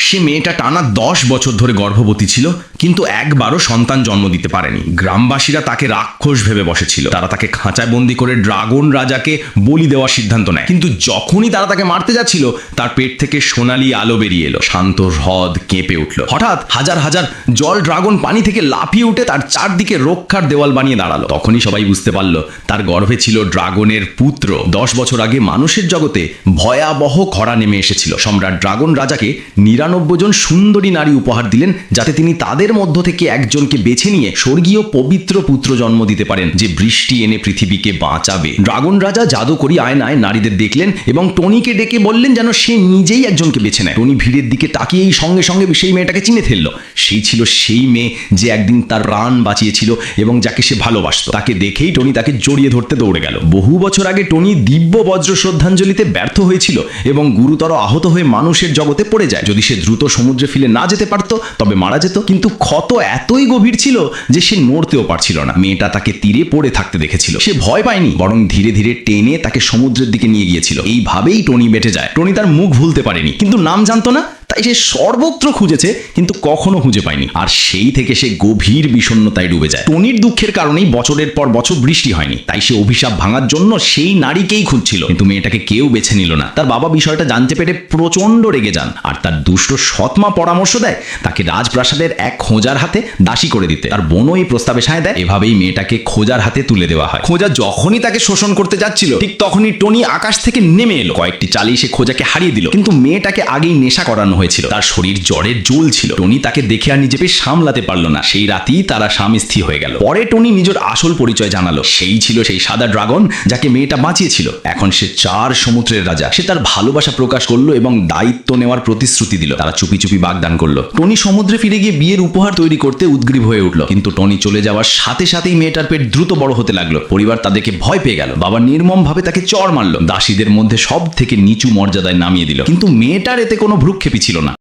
সে মেয়েটা টানা 10 বছর ধরে গর্ভবতী ছিল, কিন্তু একবারও সন্তান জন্ম দিতে পারেনি। গ্রামবাসীরা তাকে রাক্ষস ভেবে বসেছিল। তারা তাকে খাঁচায় বন্দি করে ড্রাগন রাজাকে বলি দেওয়ার সিদ্ধান্ত নেয়। কিন্তু যখনই তারা তাকে মারতে যাচ্ছিল, তার পেট থেকে সোনালি আলো বেরিয়ে এলো। শান্ত হ্রদ কেঁপে উঠল। হঠাৎ হাজার হাজার জল ড্রাগন পানি থেকে লাফিয়ে উঠে তার চারদিকে রক্ষার দেওয়াল বানিয়ে দাঁড়ালো। তখনই সবাই বুঝতে পারল তার গর্ভে ছিল ড্রাগনের পুত্র। 10 বছর আগে মানুষের জগতে ভয়াবহ খরা নেমে এসেছিল। সম্রাট ড্রাগন রাজাকে 99 জন সুন্দরী নারী উপহার দিলেন, যাতে তিনি তাদের মধ্য থেকে একজনকে বেছে নিয়ে স্বর্গীয় পবিত্র পুত্র জন্ম দিতে পারেন, যে বৃষ্টি এনে পৃথিবীকে বাঁচাবে। ড্রাগন রাজা জাদুকরি আয়নায় নারীদের দেখলেন এবং টনিকে ডেকে বললেন যেন সে নিজেই একজনকে বেছে নেয়। টনি ভিড়ের দিকে তাকিয়েই সঙ্গে সঙ্গে সেই মেয়েটাকে চিনে ফেলল। সেই ছিল সেই মেয়ে যে একদিন তার প্রাণ বাঁচিয়েছিল এবং যাকে সে ভালোবাসত। তাকে দেখেই টনি তাকে জড়িয়ে ধরতে দৌড়ে গেল। বহু বছর আগে টনি দিব্য বজ্র শ্রদ্ধাঞ্জলিতে ব্যর্থ হয়েছিল এবং গুরুতর আহত হয়ে মানুষের জগতে পড়ে যায়। যদি সে দ্রুত সমুদ্রে ফেলে না যেতে পারত তবে মারা যেত, কিন্তু ক্ষত এতই গভীর ছিল যে সে নড়তেও পারছিল না। মেয়েটা তাকে তীরে পড়ে থাকতে দেখেছিল। সে ভয় পায়নি, বরং ধীরে ধীরে টেনে তাকে সমুদ্রের দিকে নিয়ে গিয়েছিল। এইভাবেই টনি বেঁচে যায়। টনি তার মুখ ভুলতে পারেনি, কিন্তু নাম জানতো না, তাই সে সর্বত্র খুঁজেছে কিন্তু কখনো খুঁজে পায়নি। আর সেই থেকে সে গভীর বিষণ্ণতায় ডুবে যায়। টনির দুঃখের কারণেই বছরের পর বছর বৃষ্টি হয়নি। তাই সে অভিশাপ ভাঙার জন্য সেই নারীকেই খুঁজছিল, কিন্তু মেয়েটাকে কেউ বেছে নিল না। তার বাবা বিষয়টা জানতে পেরে প্রচন্ড রেগে যান, আর তার দুষ্ট সৎমা পরামর্শ দেয় তাকে রাজপ্রাসাদের এক খোঁজার হাতে দাসী করে দিতে। তার বোনও এই প্রস্তাবে সায় দেয়। এভাবেই মেয়েটাকে খোঁজার হাতে তুলে দেওয়া হয়। খোঁজা যখনই তাকে শোষণ করতে যাচ্ছিল, ঠিক তখনই টনি আকাশ থেকে নেমে এলো। কয়েকটি চালিয়ে সে খোঁজাকে হারিয়ে দিল, কিন্তু মেয়েটাকে আগেই নেশা করানো হয়েছিল। তার শরীর জ্বরে জ্বলছিল। টনি তাকে দেখে আর নিজেকে সামলাতে পারলো না। সেই রাতেই তারা স্বামী স্ত্রী হয়ে গেল। পরে টনি নিজের আসল পরিচয় জানালো। সেই ছিল সেই সাদা ড্রাগন যাকে মেয়েটা বাঁচিয়েছিল। এখন সে 4 সমুদ্রের রাজা। সে তার ভালোবাসা প্রকাশ করলো এবং দায়িত্ব নেওয়ার প্রতিশ্রুতি দিল। তারা চুপি চুপি বাগদান করলো। টনি সমুদ্রে ফিরে গিয়ে বিয়ের উপহার তৈরি করতে উদ্গ্রীব হয়ে উঠল, কিন্তু টনি চলে যাওয়ার সাথে সাথেই মেয়েটার পেট দ্রুত বড় হতে লাগলো। পরিবার তাদেরকে ভয় পেয়ে গেল। বাবা নির্মম ভাবে তাকে চড় মারলো। দাসীদের মধ্যে সব থেকে নিচু মর্যাদায় নামিয়ে দিল, কিন্তু মেয়েটার এতে কোনো ভ্রুক্ষেপই ছিল না।